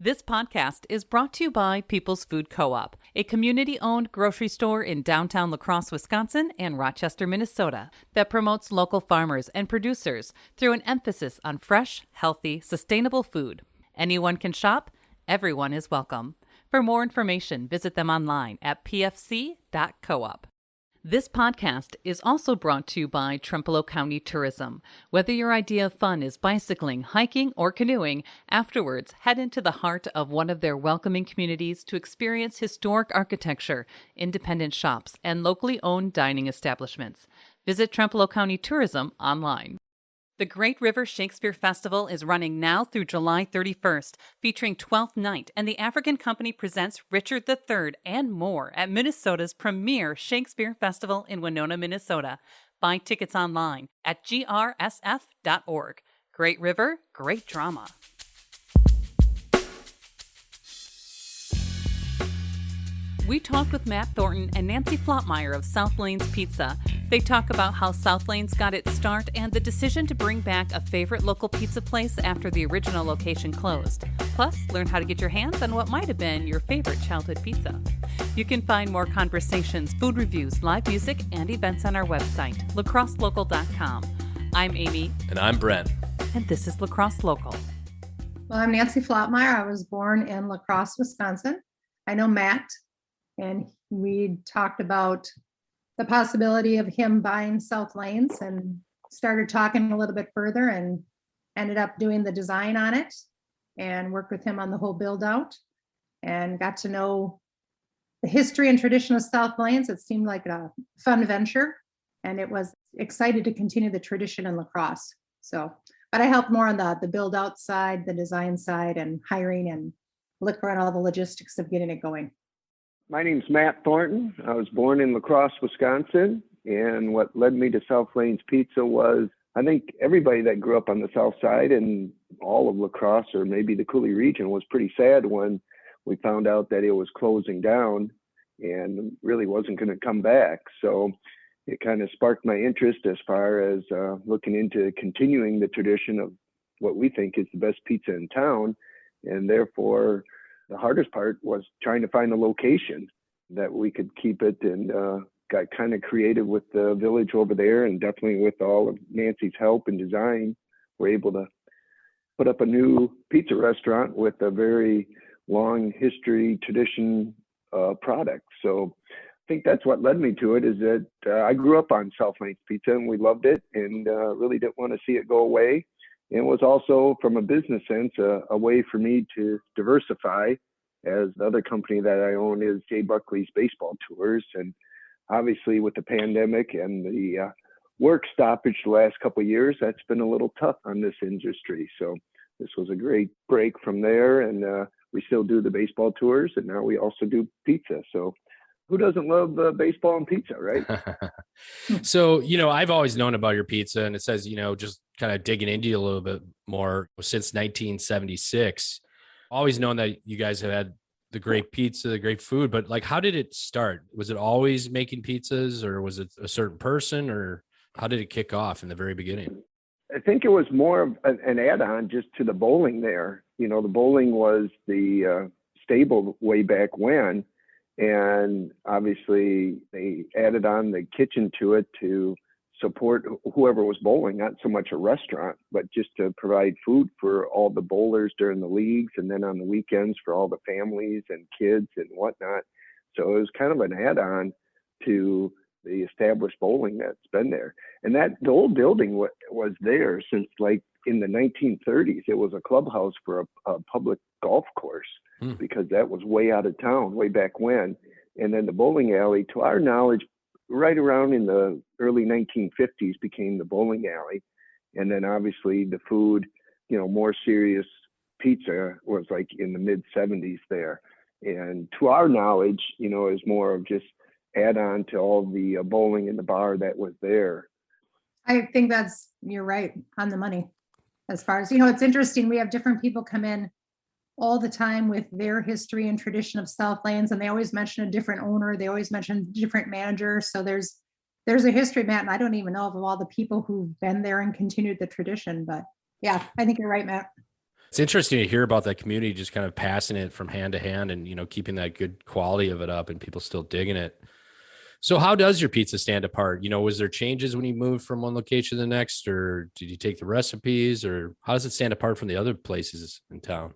This podcast is brought to you by People's Food Co-op, a community-owned grocery store in downtown La Crosse, Wisconsin and Rochester, Minnesota, that promotes local farmers and producers through an emphasis on fresh, healthy, sustainable food. Anyone can shop. Everyone is welcome. For more information, visit them online at pfc.coop. This podcast is also brought to you by Trempealeau County Tourism. Whether your idea of fun is bicycling, hiking, or canoeing, afterwards head into the heart of one of their welcoming communities to experience historic architecture, independent shops, and locally owned dining establishments. Visit Trempealeau County Tourism online. The Great River Shakespeare Festival is running now through July 31st, featuring Twelfth Night, and the African Company presents Richard III and more at Minnesota's premier Shakespeare Festival in Winona, Minnesota. Buy tickets online at grsf.org. Great River, great drama. We talked with Matt Thornton and Nancy Flotmeyer of South Lanes Pizza. They talk about how South Lanes got its start and the decision to bring back a favorite local pizza place after the original location closed. Plus, learn how to get your hands on what might have been your favorite childhood pizza. You can find more conversations, food reviews, live music, and events on our website, lacrosselocal.com. I'm Amy. And I'm Brent. And this is La Crosse Local. Well, I'm Nancy Flotmeyer. I was born in La Crosse, Wisconsin. I know Matt, and we talked about the possibility of him buying South Lanes and started talking a little bit further and ended up doing the design on it and worked with him on the whole build out and got to know the history and tradition of South Lanes. It seemed like a fun venture, and it was excited to continue the tradition in La Crosse. So, but I helped more on the build out side, the design side, and hiring and look around all the logistics of getting it going. My name's Matt Thornton. I was born in La Crosse, Wisconsin, and what led me to South Lanes Pizza was, I think everybody that grew up on the south side and all of La Crosse, or maybe the Coulee region, was pretty sad when we found out that it was closing down and really wasn't going to come back. So it kind of sparked my interest as far as looking into continuing the tradition of what we think is the best pizza in town, and therefore the hardest part was trying to find a location that we could keep it, and got kind of creative with the village over there, and definitely with all of Nancy's help and design, we're able to put up a new pizza restaurant with a very long history, tradition product. So I think that's what led me to it, is that I grew up on South Lanes Pizza and we loved it, and really didn't want to see it go away. It was also, from a business sense, a way for me to diversify, as the other company that I own is Jay Buckley's Baseball Tours. And obviously with the pandemic and the work stoppage the last couple of years, that's been a little tough on this industry. So this was a great break from there. And we still do the baseball tours, and now we also do pizza. So who doesn't love baseball and pizza, right? So, I've always known about your pizza, and it says, just kind of digging into you a little bit more, since 1976, always known that you guys have had the great pizza, the great food, but like, how did it start? Was it always making pizzas, or was it a certain person, or how did it kick off in the very beginning? I think it was more of an add-on just to the bowling there. The bowling was the stable way back when. And obviously they added on the kitchen to it to support whoever was bowling, not so much a restaurant, but just to provide food for all the bowlers during the leagues, and then on the weekends for all the families and kids and whatnot. So it was kind of an add-on to the established bowling that's been there. And the old building was there since like in the 1930s. It was a clubhouse for a public golf course, because that was way out of town way back when. And then the bowling alley, to our knowledge, right around in the early 1950s became the bowling alley. And then obviously the food, more serious pizza was like in the mid 70s there. And to our knowledge, is more of just add on to all the bowling in the bar that was there. I think you're right on the money. As far as, it's interesting. We have different people come in all the time with their history and tradition of South Lanes, and they always mention a different owner. They always mention different managers. So there's a history, Matt, and I don't even know of all the people who've been there and continued the tradition. But yeah, I think you're right, Matt. It's interesting to hear about that community just kind of passing it from hand to hand and, keeping that good quality of it up and people still digging it. So how does your pizza stand apart? Was there changes when you moved from one location to the next, or did you take the recipes, or how does it stand apart from the other places in town?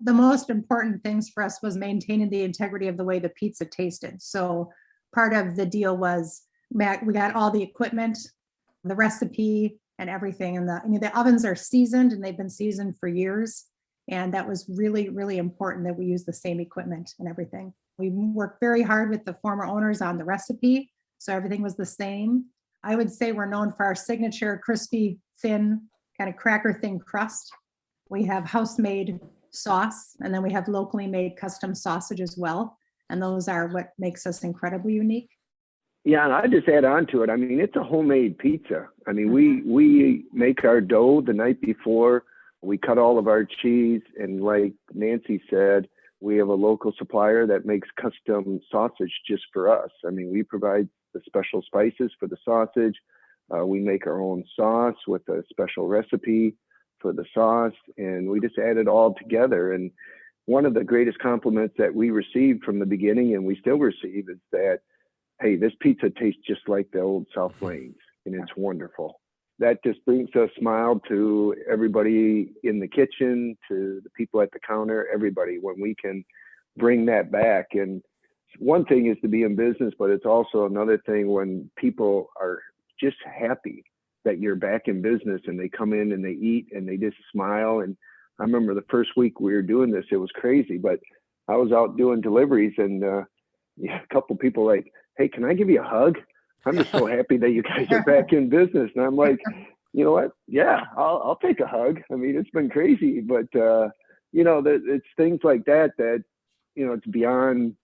The most important things for us was maintaining the integrity of the way the pizza tasted. So part of the deal was we got all the equipment, the recipe and everything. And the ovens are seasoned and they've been seasoned for years. And that was really, really important that we use the same equipment and everything. We worked very hard with the former owners on the recipe. So everything was the same. I would say we're known for our signature crispy, thin, kind of cracker thin crust. We have house-made sauce, and then we have locally made custom sausage as well. And those are what makes us incredibly unique. Yeah, and I just add on to it. I mean, it's a homemade pizza. I mean, we make our dough the night before. We cut all of our cheese, and like Nancy said, we have a local supplier that makes custom sausage just for us. I mean, we provide the special spices for the sausage. We make our own sauce with a special recipe for the sauce, and we just add it all together. And one of the greatest compliments that we received from the beginning, and we still receive, is that, hey, this pizza tastes just like the old South Lanes, and it's wonderful. That just brings a smile to everybody in the kitchen, to the people at the counter, everybody, when we can bring that back. And one thing is to be in business, but it's also another thing when people are just happy that you're back in business and they come in and they eat and they just smile. And I remember the first week we were doing this, it was crazy, but I was out doing deliveries and a couple people like, hey, can I give you a hug? I'm just so happy that you guys are back in business. And I'm like, you know what? Yeah, I'll take a hug. I mean, it's been crazy, but it's things like that, it's beyond,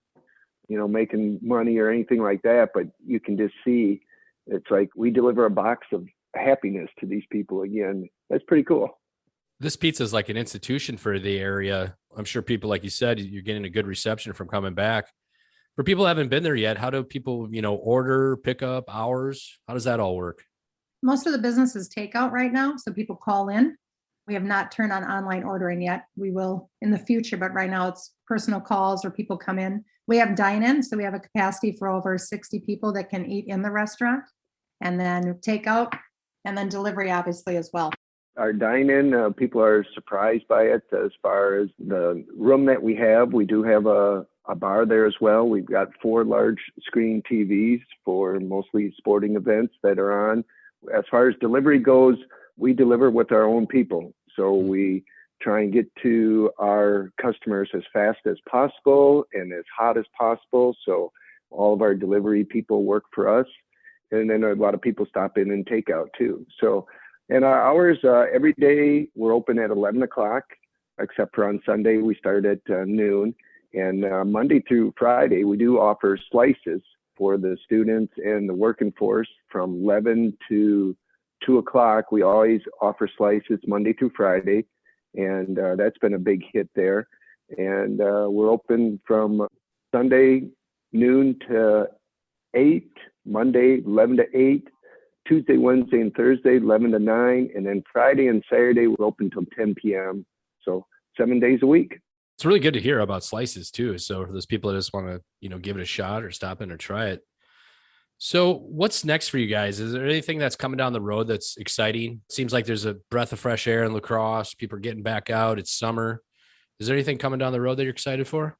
making money or anything like that, but you can just see it's like we deliver a box of happiness to these people again. That's pretty cool. This pizza is like an institution for the area. I'm sure people, like you said, you're getting a good reception from coming back. For people who haven't been there yet, how do people, order, pick up, hours? How does that all work? Most of the business is takeout right now, so people call in. We have not turned on online ordering yet. We will in the future, but right now it's personal calls or people come in. We have dine-in, so we have a capacity for over 60 people that can eat in the restaurant, and then takeout, and then delivery, obviously, as well. Our dine-in, people are surprised by it as far as the room that we have. We do have a bar there as well. We've got 4 large screen TVs for mostly sporting events that are on. As far as delivery goes, we deliver with our own people. So we try and get to our customers as fast as possible and as hot as possible. So all of our delivery people work for us. And then a lot of people stop in and take out too. So, and our hours, every day we're open at 11 o'clock, except for on Sunday, we start at noon. And Monday through Friday, we do offer slices for the students and the working force from 11 to 2 o'clock. We always offer slices Monday through Friday. And that's been a big hit there. And we're open from Sunday noon to 8, Monday 11 to 8, Tuesday, Wednesday, and Thursday 11 to 9, and then Friday and Saturday we're open till 10 p.m. So 7 days a week. It's really good to hear about slices too. So for those people that just want to, give it a shot or stop in or try it. So what's next for you guys? Is there anything that's coming down the road that's exciting? Seems like there's a breath of fresh air in La Crosse. People are getting back out. It's summer. Is there anything coming down the road that you're excited for?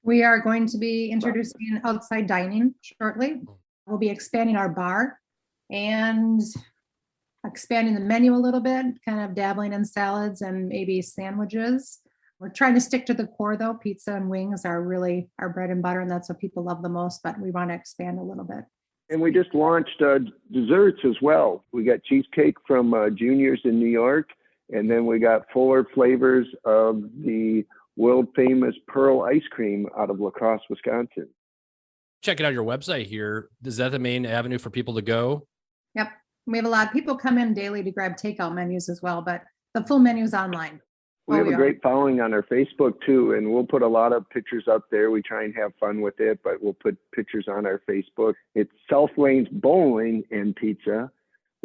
We are going to be introducing outside dining shortly. We'll be expanding our bar and expanding the menu a little bit, kind of dabbling in salads and maybe sandwiches. We're trying to stick to the core though. Pizza and wings are really our bread and butter, and that's what people love the most, but we want to expand a little bit. And we just launched desserts as well. We got cheesecake from Juniors in New York, and then we got 4 flavors of the world famous Pearl ice cream out of La Crosse, Wisconsin. Checking out your website here. Is that the main avenue for people to go? Yep. We have a lot of people come in daily to grab takeout menus as well, but the full menu is online. We have a great following on our Facebook too, and we'll put a lot of pictures up there. We try and have fun with it, but we'll put pictures on our Facebook. It's South Lanes Bowling and Pizza.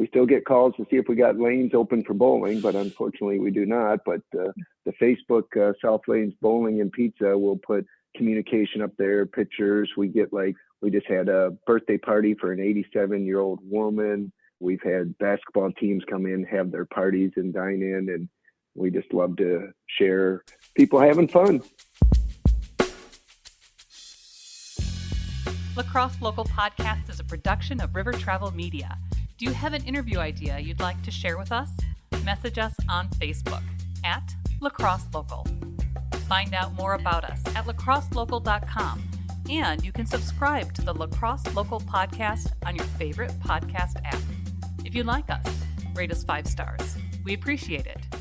we still get calls to see if we got lanes open for bowling, but unfortunately we do not. But the Facebook South Lanes Bowling and Pizza will put communication up there, pictures. We just had a birthday party for an 87-year-old woman. We've had basketball teams come in, have their parties and dine in, and we just love to share people having fun. Lacrosse Local Podcast is a production of River Travel Media. Do you have an interview idea you'd like to share with us? Message us on Facebook at Lacrosse Local. Find out more about us at lacrosselocal.com, and you can subscribe to the Lacrosse Local Podcast on your favorite podcast app. If you like us, rate us 5 stars. We appreciate it.